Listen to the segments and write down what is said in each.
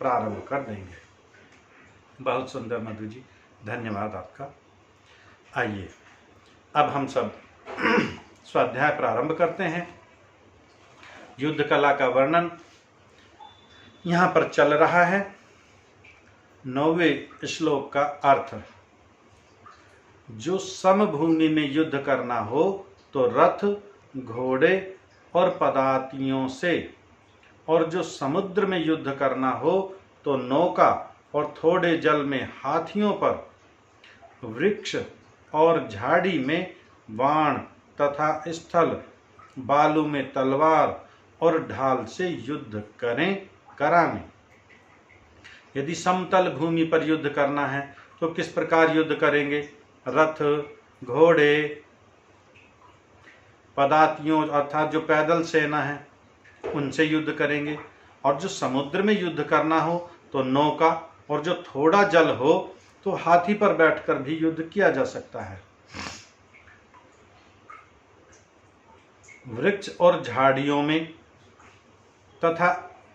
प्रारंभ कर देंगे। बहुत सुंदर मधु जी, धन्यवाद आपका। आइए अब हम सब स्वाध्याय प्रारंभ करते हैं। युद्ध कला का वर्णन यहाँ पर चल रहा है। 9वें श्लोक का अर्थ, जो समभूमि में युद्ध करना हो तो रथ, घोड़े और पदातियों से, और जो समुद्र में युद्ध करना हो तो नौका और थोड़े जल में हाथियों पर, वृक्ष और झाड़ी में बाण तथा स्थल बालू में तलवार और ढाल से युद्ध करावें। यदि समतल भूमि पर युद्ध करना है तो किस प्रकार युद्ध करेंगे? रथ, घोड़े, पदातियों अर्थात जो पैदल सेना है उनसे युद्ध करेंगे। और जो समुद्र में युद्ध करना हो तो नौका, और जो थोड़ा जल हो तो हाथी पर बैठकर भी युद्ध किया जा सकता है। वृक्ष और झाड़ियों में तथा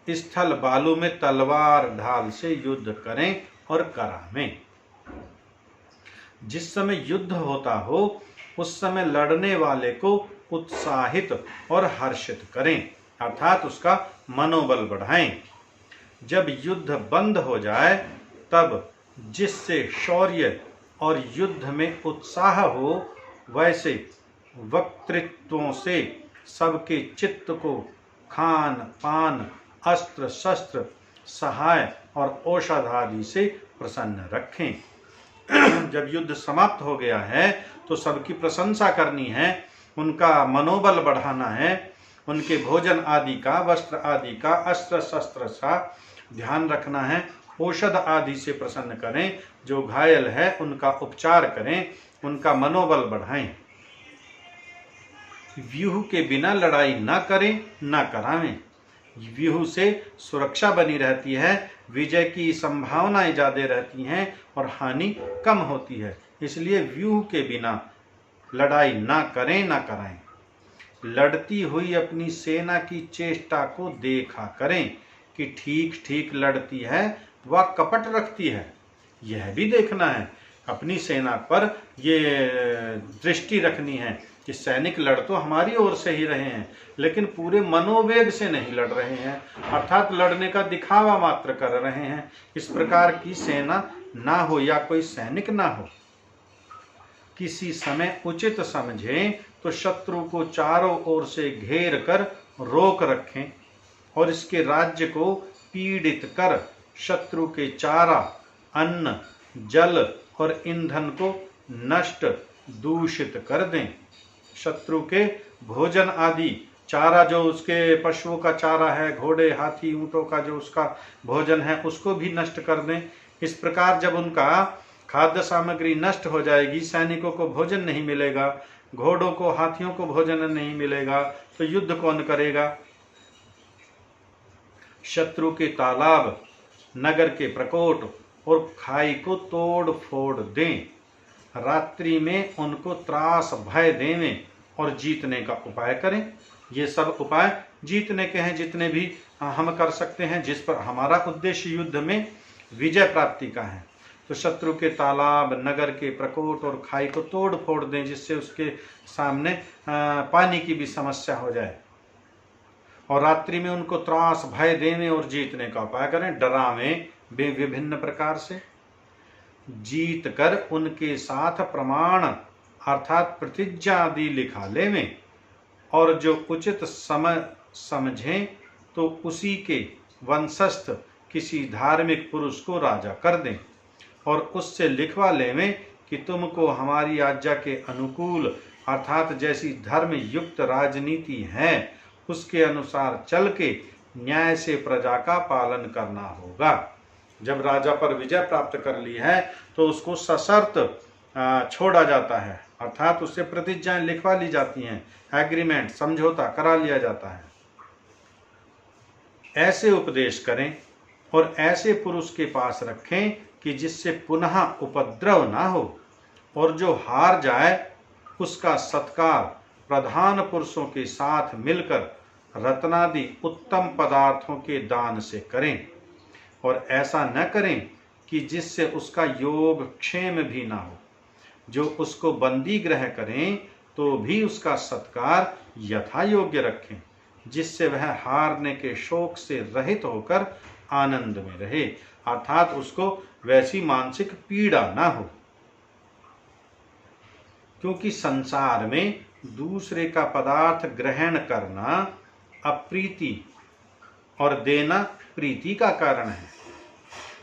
स्थल बालू में तलवार ढाल से युद्ध करें और करावें। जिस समय युद्ध होता हो उस समय लड़ने वाले को उत्साहित और हर्षित करें, अर्थात उसका मनोबल बढ़ाएं। जब युद्ध बंद हो जाए तब जिससे शौर्य और युद्ध में उत्साह हो, वैसे वक्तृत्वों से सबके चित्त को खान पान, अस्त्र शस्त्र, सहाय और औषध आदि से प्रसन्न रखें। जब युद्ध समाप्त हो गया है तो सबकी प्रशंसा करनी है, उनका मनोबल बढ़ाना है, उनके भोजन आदि का, वस्त्र आदि का, अस्त्र शस्त्र का ध्यान रखना है, औषध आदि से प्रसन्न करें, जो घायल है उनका उपचार करें, उनका मनोबल बढ़ाएं। व्यूह के बिना लड़ाई न करें न करावें। व्यूह से सुरक्षा बनी रहती है, विजय की संभावनाएं ज्यादा रहती हैं और हानि कम होती है। इसलिए व्यूह के बिना लड़ाई न करें न कराएं। लड़ती हुई अपनी सेना की चेष्टा को देखा करें कि ठीक ठीक लड़ती है व कपट रखती है, यह भी देखना है। अपनी सेना पर ये दृष्टि रखनी है कि सैनिक लड़ तो हमारी ओर से ही रहे हैं, लेकिन पूरे मनोवेग से नहीं लड़ रहे हैं, अर्थात लड़ने का दिखावा मात्र कर रहे हैं। इस प्रकार की सेना ना हो या कोई सैनिक ना हो। किसी समय उचित समझें तो शत्रु को चारों ओर से घेर कर रोक रखें और इसके राज्य को पीड़ित कर शत्रु के चारा, अन्न, जल और ईंधन को नष्ट दूषित कर दें। शत्रु के भोजन आदि, चारा जो उसके पशुओं का चारा है, घोड़े, हाथी, ऊंटों का जो उसका भोजन है, उसको भी नष्ट कर दें। इस प्रकार जब उनका खाद्य सामग्री नष्ट हो जाएगी, सैनिकों को भोजन नहीं मिलेगा, घोड़ों को, हाथियों को भोजन नहीं मिलेगा, तो युद्ध कौन करेगा? शत्रु के तालाब, नगर के प्रकोट और खाई को तोड़ फोड़ दें। रात्रि में उनको त्रास भय देवें और जीतने का उपाय करें। ये सब उपाय जीतने के हैं, जितने भी हम कर सकते हैं, जिस पर हमारा उद्देश्य युद्ध में विजय प्राप्ति का है। तो शत्रु के तालाब, नगर के प्रकोट और खाई को तोड़ फोड़ दें, जिससे उसके सामने पानी की भी समस्या हो जाए। और रात्रि में उनको त्रास भय देने और जीतने का उपाय करें। डरावें विभिन्न प्रकार से, जीत कर उनके साथ प्रमाण अर्थात प्रतिज्ञा आदि लिखा लेवें। और जो उचित समय समझें तो उसी के वंशस्थ किसी धार्मिक पुरुष को राजा कर दें और उससे लिखवा लेवें कि तुमको हमारी आज्ञा के अनुकूल अर्थात जैसी धर्म युक्त राजनीति है उसके अनुसार चल के न्याय से प्रजा का पालन करना होगा। जब राजा पर विजय प्राप्त कर ली है तो उसको सशर्त छोड़ा जाता है, अर्थात उससे प्रतिज्ञाएं लिखवा ली जाती हैं, एग्रीमेंट, समझौता करा लिया जाता है। ऐसे उपदेश करें और ऐसे पुरुष के पास रखें कि जिससे पुनः उपद्रव ना हो, और जो हार जाए उसका सत्कार प्रधान पुरुषों के साथ मिलकर रत्नादि उत्तम पदार्थों के दान से करें। और ऐसा न करें कि जिससे उसका योग क्षेम भी ना हो। जो उसको बंदी ग्रह करें तो भी उसका सत्कार यथा योग्य रखें, जिससे वह हारने के शोक से रहित होकर आनंद में रहे, अर्थात उसको वैसी मानसिक पीड़ा ना हो। क्योंकि संसार में दूसरे का पदार्थ ग्रहण करना अप्रीति और देना प्रीति का कारण है,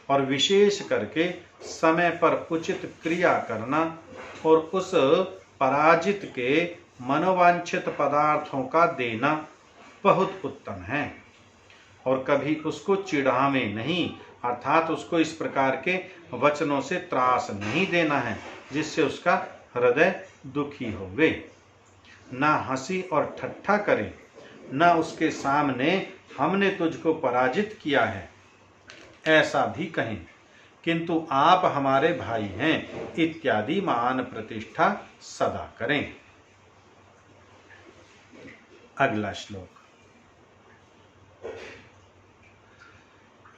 और विशेष करके समय पर उचित क्रिया करना और उस पराजित के मनोवांछित पदार्थों का देना बहुत उत्तम है। और कभी उसको चिढ़ावे नहीं, अर्थात उसको इस प्रकार के वचनों से त्रास नहीं देना है जिससे उसका हृदय दुखी होवे। ना हंसी और ठट्ठा करें, ना उसके सामने हमने तुझको पराजित किया है ऐसा भी कहें, किंतु आप हमारे भाई हैं इत्यादि मान प्रतिष्ठा सदा करें। अगला श्लोक।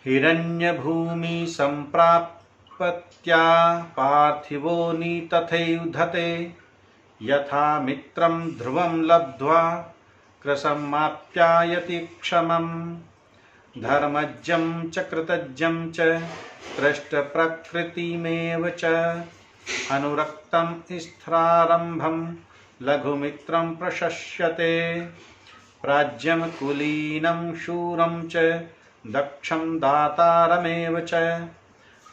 हिरण्यभूमि संप्राप्त्या पार्थिवो नितथैधते, यथा मित्रं ध्रुवं लब्ध्वा कृशमाप्यायति क्षमम्। धर्मज्ञं च कृतज्ञं च दृष्टप्रकृतिमेव च, अनुरक्तं स्थिरारम्भं लघुमित्रं प्रशस्यते। प्राज्ञं कुलीनं शूरं च दक्षं दातारमेव च,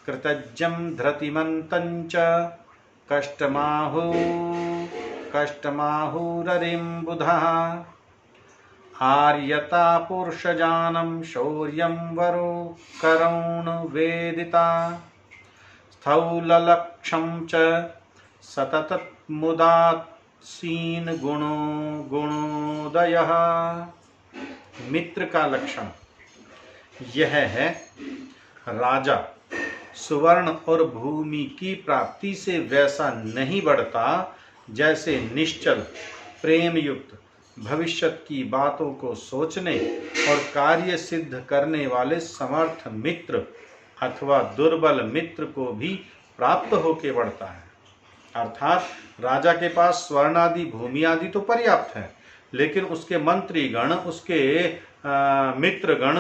कृतज्ञं धृतिमन्तं च कष्टमाहुररिं बुधः। आर्यता पुरुषजानं शौर्यं वरो करुण वेदिता, स्थौललक्षं च सततमुदासीन गुणोदयः। मित्र का लक्षण यह है, राजा सुवर्ण और भूमि की प्राप्ति से वैसा नहीं बढ़ता जैसे निश्चल प्रेम युक्त भविष्यत की बातों को सोचने और कार्य सिद्ध करने वाले समर्थ मित्र अथवा दुर्बल मित्र को भी प्राप्त होके बढ़ता है। अर्थात राजा के पास स्वर्ण आदि भूमि आदि तो पर्याप्त है, लेकिन उसके मंत्री गण, उसके मित्र गण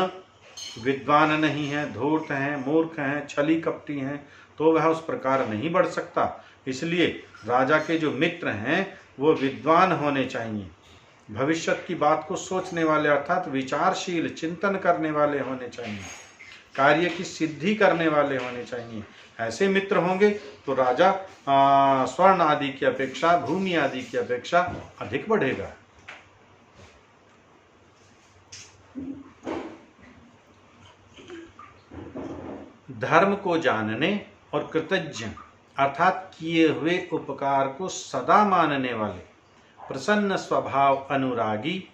विद्वान नहीं है, धूर्त हैं, मूर्ख हैं, छली कपटी हैं, तो वह उस प्रकार नहीं बढ़ सकता। इसलिए राजा के जो मित्र हैं वो विद्वान होने चाहिए, भविष्यत की बात को सोचने वाले अर्थात विचारशील चिंतन करने वाले होने चाहिए, कार्य की सिद्धि करने वाले होने चाहिए। ऐसे मित्र होंगे तो राजा स्वर्ण आदि की अपेक्षा, भूमि आदि की अपेक्षा अधिक बढ़ेगा। धर्म को जानने और कृतज्ञ अर्थात किए हुए उपकार को सदा मानने वाले, प्रसन्न स्वभाव अनुरागी,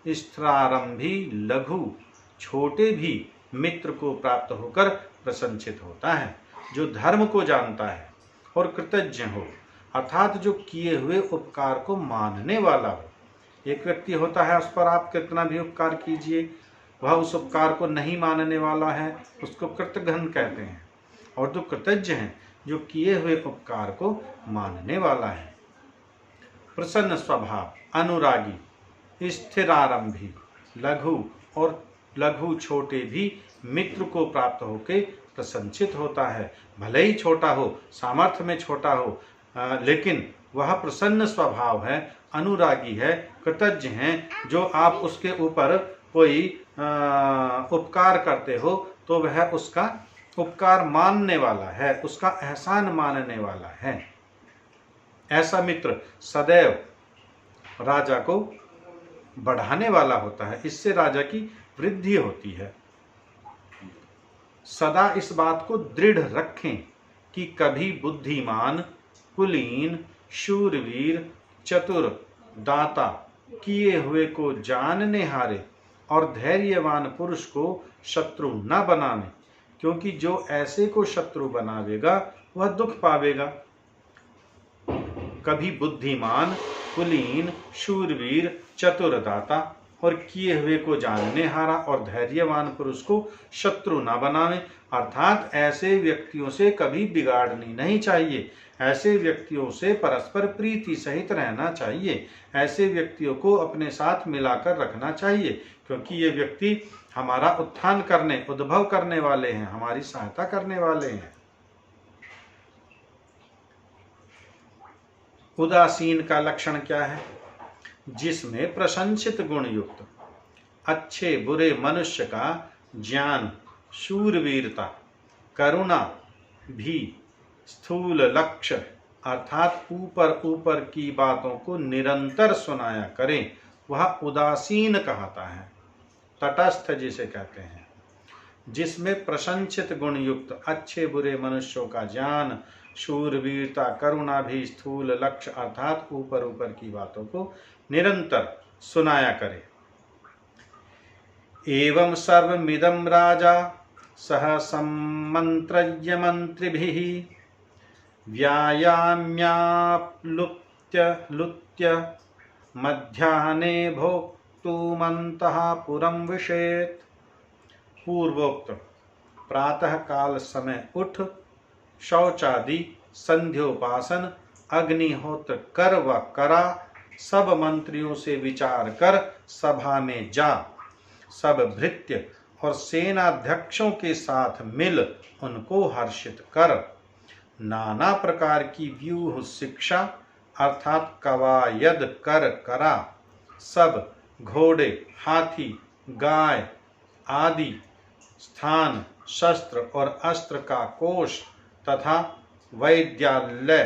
स्थिरारंभी लघु छोटे भी मित्र को प्राप्त होकर प्रसन्नचित होता है। जो धर्म को जानता है और कृतज्ञ हो, अर्थात जो किए हुए उपकार को मानने वाला हो। एक व्यक्ति होता है, उस पर आप कितना भी उपकार कीजिए, वह उस उपकार को नहीं मानने वाला है, उसको कृतघ्न कहते हैं। और जो कृतज्ञ हैं, जो किए हुए उपकार को मानने वाला है। प्रसन्न स्वभाव, अनुरागी, स्थिरारंभी, लघु और लघु छोटे भी मित्र को प्राप्त होके प्रसन्नचित होता है। भले ही छोटा हो, सामर्थ्य में छोटा हो, लेकिन वह प्रसन्न स्वभाव है, अनुरागी है, कृतज्ञ हैं। जो आप उसके ऊपर कोई उपकार करते हो तो वह उसका उपकार मानने वाला है, उसका एहसान मानने वाला है। ऐसा मित्र सदैव राजा को बढ़ाने वाला होता है, इससे राजा की वृद्धि होती है। सदा इस बात को दृढ़ रखें कि कभी बुद्धिमान, कुलीन, शूरवीर, चतुर, दाता, किए हुए को जानने हारे और धैर्यवान पुरुष को शत्रु न बनावे, क्योंकि जो ऐसे को शत्रु बनावेगा वह दुख पावेगा। कभी बुद्धिमान, कुलीन, शूरवीर, चतुर, दाता और किए हुए को जानने हारा और धैर्यवान पुरुष को शत्रु न बनावे। अर्थात ऐसे व्यक्तियों से कभी बिगाड़नी नहीं चाहिए, ऐसे व्यक्तियों से परस्पर प्रीति सहित रहना चाहिए, ऐसे व्यक्तियों को अपने साथ मिलाकर रखना चाहिए, क्योंकि ये व्यक्ति हमारा उत्थान करने, उद्भव करने वाले हैं, हमारी सहायता करने वाले हैं। उदासीन का लक्षण क्या है? जिसमें प्रशंसित गुण युक्त अच्छे बुरे मनुष्य का ज्ञान, शूरवीरता, करुणा भी स्थूल लक्ष्य अर्थात ऊपर ऊपर की बातों को निरंतर सुनाया करें, वह उदासीन कहता है। तटस्थ जिसे कहते हैं, जिसमें प्रशंसित गुण युक्त अच्छे बुरे मनुष्यों का ज्ञान, शूरवीरता, करुणा भी स्थूल लक्ष्य अर्थात ऊपर ऊपर की बातों को निरंतर सुनाया करे। एवं सर्वमिदं राजा सह सम्मंत्रय्य मंत्रिभिः व्यायाम्याप्लुत्य मध्याह्ने भोक्तुमन्तः पुरं विशेत्। पूर्वोक्त प्रातः काल समय उठ शौचादि, संध्योपासन, अग्निहोत्र कर व करा, सब मंत्रियों से विचार कर सभा में जा, सब भृत्य और सेनाध्यक्षों के साथ मिल उनको हर्षित कर। नाना प्रकार की व्यूह शिक्षा अर्थात कवायद कर करा, सब घोड़े, हाथी, गाय आदि स्थान, शस्त्र और अस्त्र का कोष तथा वैद्यालय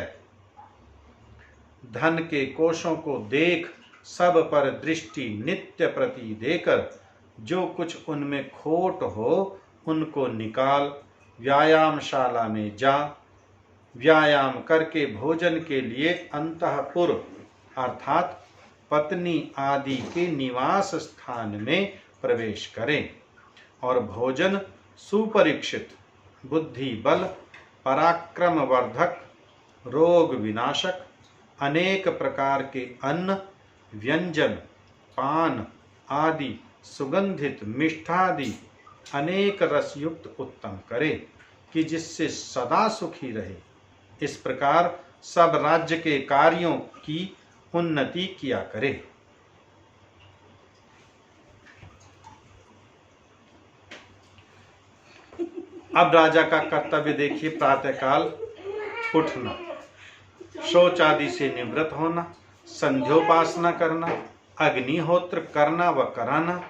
धन के कोषों को देख, सब पर दृष्टि नित्य प्रति देकर जो कुछ उनमें खोट हो उनको निकाल, व्यायामशाला में जा, व्यायाम करके भोजन के लिए अंतःपुर अर्थात पत्नी आदि के निवास स्थान में प्रवेश करें और भोजन सुपरीक्षित, बुद्धि बल, पराक्रम वर्धक, रोग विनाशक, अनेक प्रकार के अन्न, व्यंजन, पान आदि, सुगंधित मिष्ठादि अनेक रसयुक्त उत्तम करे कि जिससे सदा सुखी रहे। इस प्रकार सब राज्य के कार्यों की उन्नति किया करे। अब राजा का कर्तव्य देखिए, प्रातःकाल उठना, शौच आदि से निवृत्त होना, संध्योपासना करना, अग्निहोत्र करना व कराना।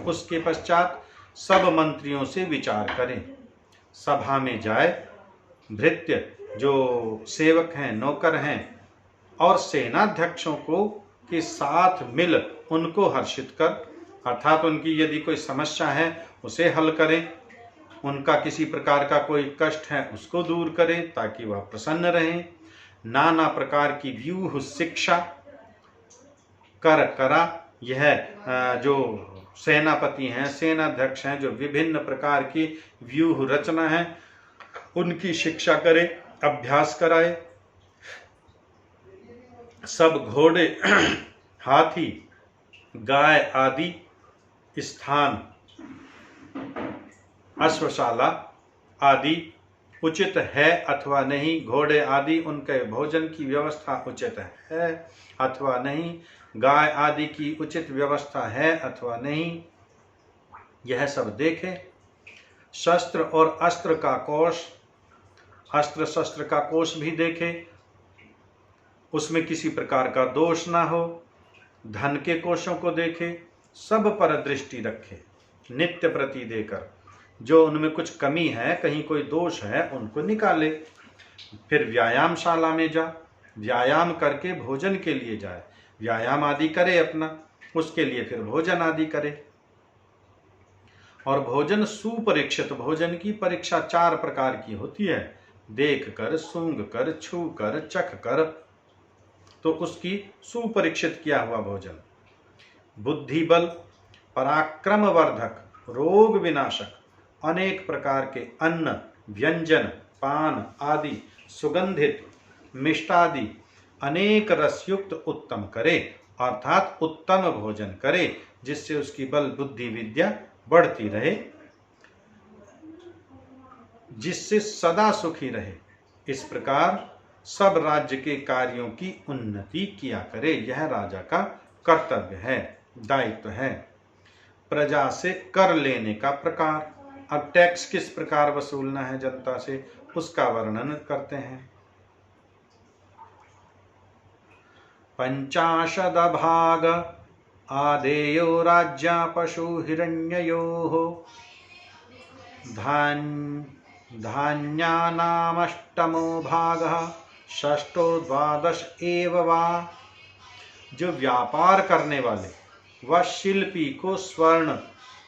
उसके पश्चात सब मंत्रियों से विचार करें, सभा में जाए, भृत्य जो सेवक हैं, नौकर हैं और सेनाध्यक्षों को के साथ मिल उनको हर्षित कर अर्थात उनकी यदि कोई समस्या है उसे हल करें, उनका किसी प्रकार का कोई कष्ट है उसको दूर करें ताकि वह प्रसन्न रहें। नाना प्रकार की व्यूह शिक्षा कर करा, यह जो सेनापति हैं, सेनाध्यक्ष हैं, जो विभिन्न प्रकार की व्यूह रचना है उनकी शिक्षा करे, अभ्यास कराए। सब घोड़े, हाथी, गाय आदि स्थान, अश्वशाला आदि उचित है अथवा नहीं, घोड़े आदि उनके भोजन की व्यवस्था उचित है अथवा नहीं, गाय आदि की उचित व्यवस्था है अथवा नहीं, यह सब देखें। शस्त्र और अस्त्र का कोष, अस्त्र शस्त्र का कोष भी देखें, उसमें किसी प्रकार का दोष ना हो। धन के कोषों को देखें, सब पर दृष्टि रखे, नित्य प्रति देकर जो उनमें कुछ कमी है, कहीं कोई दोष है, उनको निकाले। फिर व्यायामशाला में जा, व्यायाम करके भोजन के लिए जाए, व्यायाम आदि करे अपना, उसके लिए फिर भोजन आदि करे। और भोजन सुपरीक्षित, भोजन की परीक्षा 4 प्रकार की होती है, देख कर, सूंघ कर, छू कर, चख कर, तो उसकी सुपरीक्षित किया हुआ भोजन। बुद्धि बल, पराक्रम वर्धक, रोग विनाशक, अनेक प्रकार के अन्न, व्यंजन, पान आदि, सुगंधित मिष्टादि, अनेक रसयुक्त उत्तम करे अर्थात उत्तम भोजन करे, जिससे उसकी बल बुद्धि विद्या बढ़ती रहे, जिससे सदा सुखी रहे। इस प्रकार सब राज्य के कार्यों की उन्नति किया करे। यह राजा का कर्तव्य है, दायित्व है। प्रजा से कर लेने का प्रकार। अब टैक्स किस प्रकार वसूलना है जनता से, उसका वर्णन करते हैं। 50 भाग आदेयो राज्या पशु हिरण्ययोः धान्यानामष्टमो भागः षष्ठो द्वादश एव वा। जो व्यापार करने वाले व शिल्पी को स्वर्ण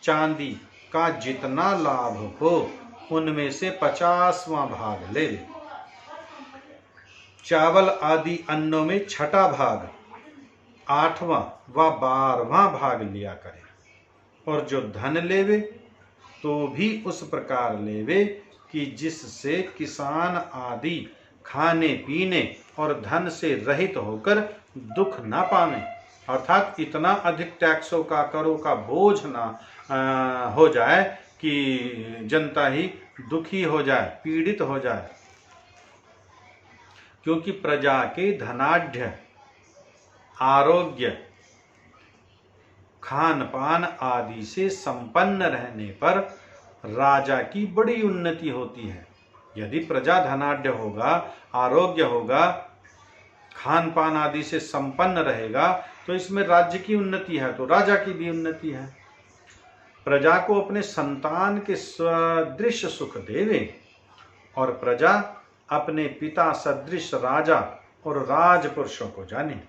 चांदी का जितना लाभ हो उनमें से 50वां भाग ले ले। चावल आदि अन्नों में 6ठा भाग, 8वां व 12वां भाग लिया करे। और जो धन लेवे तो भी उस प्रकार लेवे कि जिससे किसान आदि खाने पीने और धन से रहित होकर दुख ना पावे। अर्थात इतना अधिक टैक्सों का, करों का बोझ ना हो जाए कि जनता ही दुखी हो जाए, पीड़ित हो जाए। क्योंकि प्रजा के धनाढ्य, आरोग्य, खान पान आदि से संपन्न रहने पर राजा की बड़ी उन्नति होती है। यदि प्रजा धनाढ्य होगा, आरोग्य होगा, खान पान आदि से संपन्न रहेगा तो इसमें राज्य की उन्नति है, तो राजा की भी उन्नति है। प्रजा को अपने संतान के सदृश सुख देवे और प्रजा अपने पिता सदृश राजा और राजपुरुषों को जाने।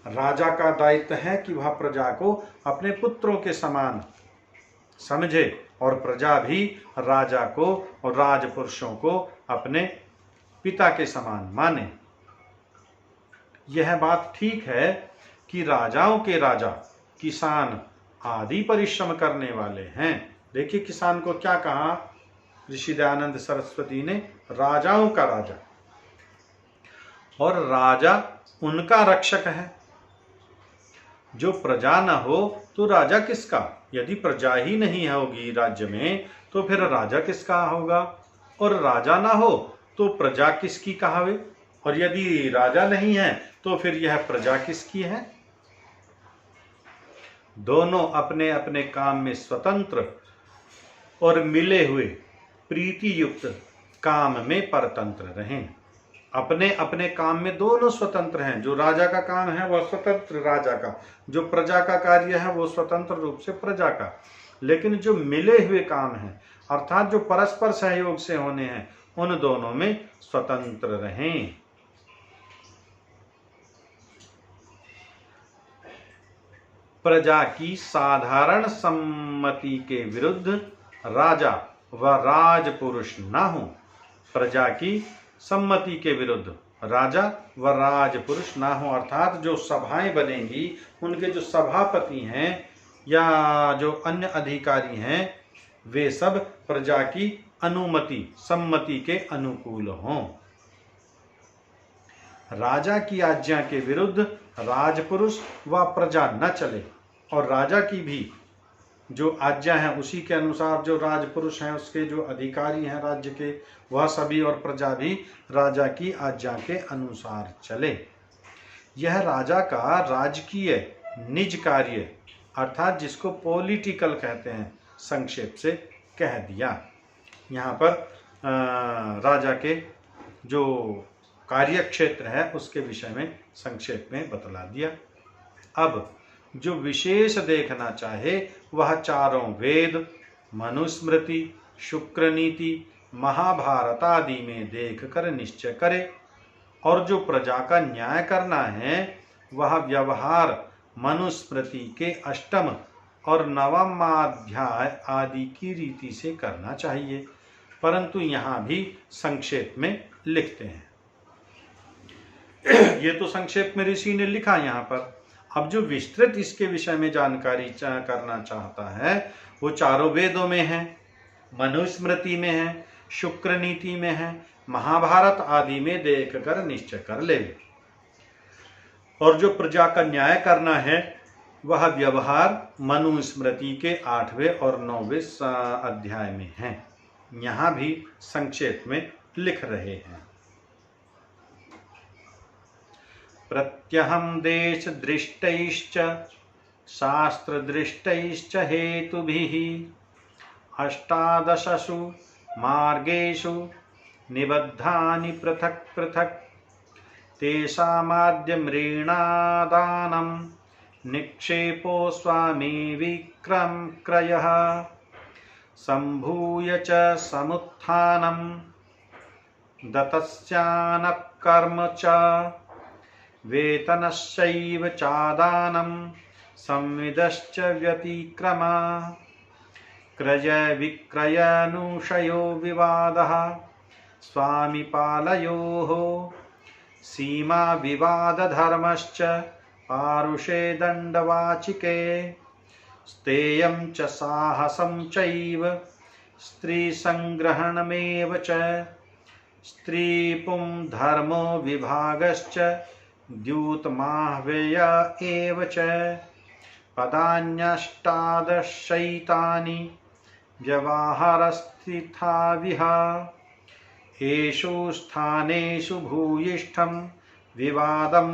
राजा का दायित्व है कि वह प्रजा को अपने पुत्रों के समान समझे और प्रजा भी राजा को और राजपुरुषों को अपने पिता के समान माने। यह बात ठीक है कि राजाओं के राजा किसान आदि परिश्रम करने वाले हैं। देखिए किसान को क्या कहा ऋषि दयानंद सरस्वती ने, राजाओं का राजा, और राजा उनका रक्षक है। जो प्रजा न हो तो राजा किसका? यदि प्रजा ही नहीं होगी राज्य में तो फिर राजा किसका होगा? और राजा ना हो तो प्रजा किसकी कहावे? और यदि राजा नहीं है तो फिर यह प्रजा किसकी है? दोनों अपने अपने काम में स्वतंत्र और मिले हुए प्रीति युक्त काम में परतंत्र रहें। अपने अपने काम में दोनों स्वतंत्र हैं। जो राजा का काम है वह स्वतंत्र राजा का, जो प्रजा का कार्य है वो स्वतंत्र रूप से प्रजा का। लेकिन जो मिले हुए काम हैं अर्थात जो परस्पर सहयोग से होने हैं, उन दोनों में स्वतंत्र रहें। प्रजा की साधारण सम्मति के विरुद्ध राजा व राजपुरुष न हो। प्रजा की सम्मति के विरुद्ध राजा व राजपुरुष ना हो, अर्थात जो सभाएं बनेंगी उनके जो सभापति हैं या जो अन्य अधिकारी हैं वे सब प्रजा की अनुमति, सम्मति के अनुकूल हों। राजा की आज्ञा के विरुद्ध राजपुरुष व प्रजा न चले और राजा की भी जो आज्ञा है उसी के अनुसार जो राजपुरुष हैं, उसके जो अधिकारी हैं राज्य के, वह सभी और प्रजा भी राजा की आज्ञा के अनुसार चले। यह राजा का राजकीय निज कार्य अर्थात जिसको पॉलिटिकल कहते हैं संक्षेप से कह दिया। यहाँ पर राजा के जो कार्य क्षेत्र है उसके विषय में संक्षेप में बतला दिया। अब जो विशेष देखना चाहे वह चारों वेद, मनुस्मृति, शुक्र नीति, महाभारत आदि में देख कर निश्चय करे। और जो प्रजा का न्याय करना है वह व्यवहार मनुस्मृति के 8 और 9 अध्याय आदि की रीति से करना चाहिए, परंतु यहाँ भी संक्षेप में लिखते हैं। ये तो संक्षेप में ऋषि ने लिखा यहाँ पर। अब जो विस्तृत इसके विषय में जानकारी करना चाहता है वो चारों वेदों में है, मनुस्मृति में है, शुक्र नीति में है, महाभारत आदि में देख कर निश्चय कर ले। और जो प्रजा का न्याय करना है वह व्यवहार मनुस्मृति के 8वें और 9वें अध्याय में है। यहाँ भी संक्षेप में लिख रहे हैं। प्रत्यहं देशदृष्टैश्च शास्त्रदृष्टैश्च हेतुभिः 18 मार्गेषु निबद्धानि पृथक् पृथक् तेषामाद्यमृणादानं निक्षेपो स्वामी विक्रयः सम्भूय च समुत्थानं दत्तस्यानकर्म च वेतनश्चैव चादानं संविदश्च व्यतिक्रमा क्रय विक्रयनुषयो विवादः स्वामिपालयोः सीमा विवादधर्मश्च पारुषे दण्डवाचिके स्तेयं च साहसं चैव स्त्रीसंग्रहणमेव च स्त्रीपुं धर्मो विभागश्च द्यूतमाह्वय एव च पदान्यष्टादशैतानि व्यवहारस्थिता विहा येषु स्थानेषु भूयिष्ठं विवादं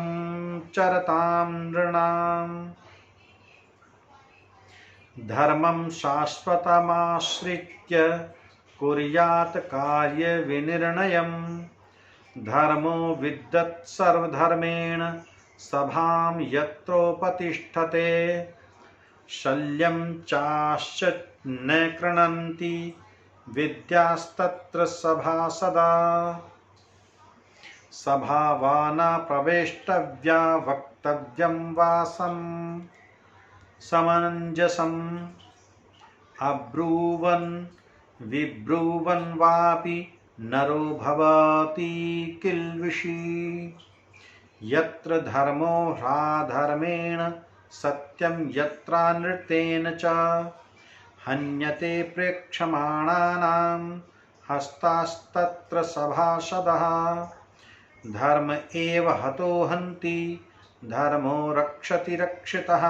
चरतां नृणाम् धर्मं शाश्वतमाश्रित्य कुर्यात् कार्यविनिर्णयम् धर्मो विद्यत् सर्वधर्मेण सभां यत्रोपतिष्ठते शल्यं चाश्च न कृणन्ति विद्यास्तत्र सभासदा सभावाना प्रवेष्टव्या वक्तव्यं वासं समञ्जसम् अब्रूवन् विब्रूवन् वापि नरो भवति किल्बिषी यत्र धर्मो ह्राधर्मेण सत्यं यत्रानृतेन च हन्यते प्रेक्षमाणानां हस्तास्तत्र सभासदः धर्म एव हतो हन्ति धर्मो रक्षति रक्षितः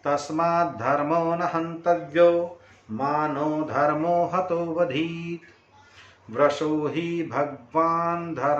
तस्मात् धर्मो न हन्तव्यो मानो धर्मो हतो वधीत् वृषो हि भगवान् धर्म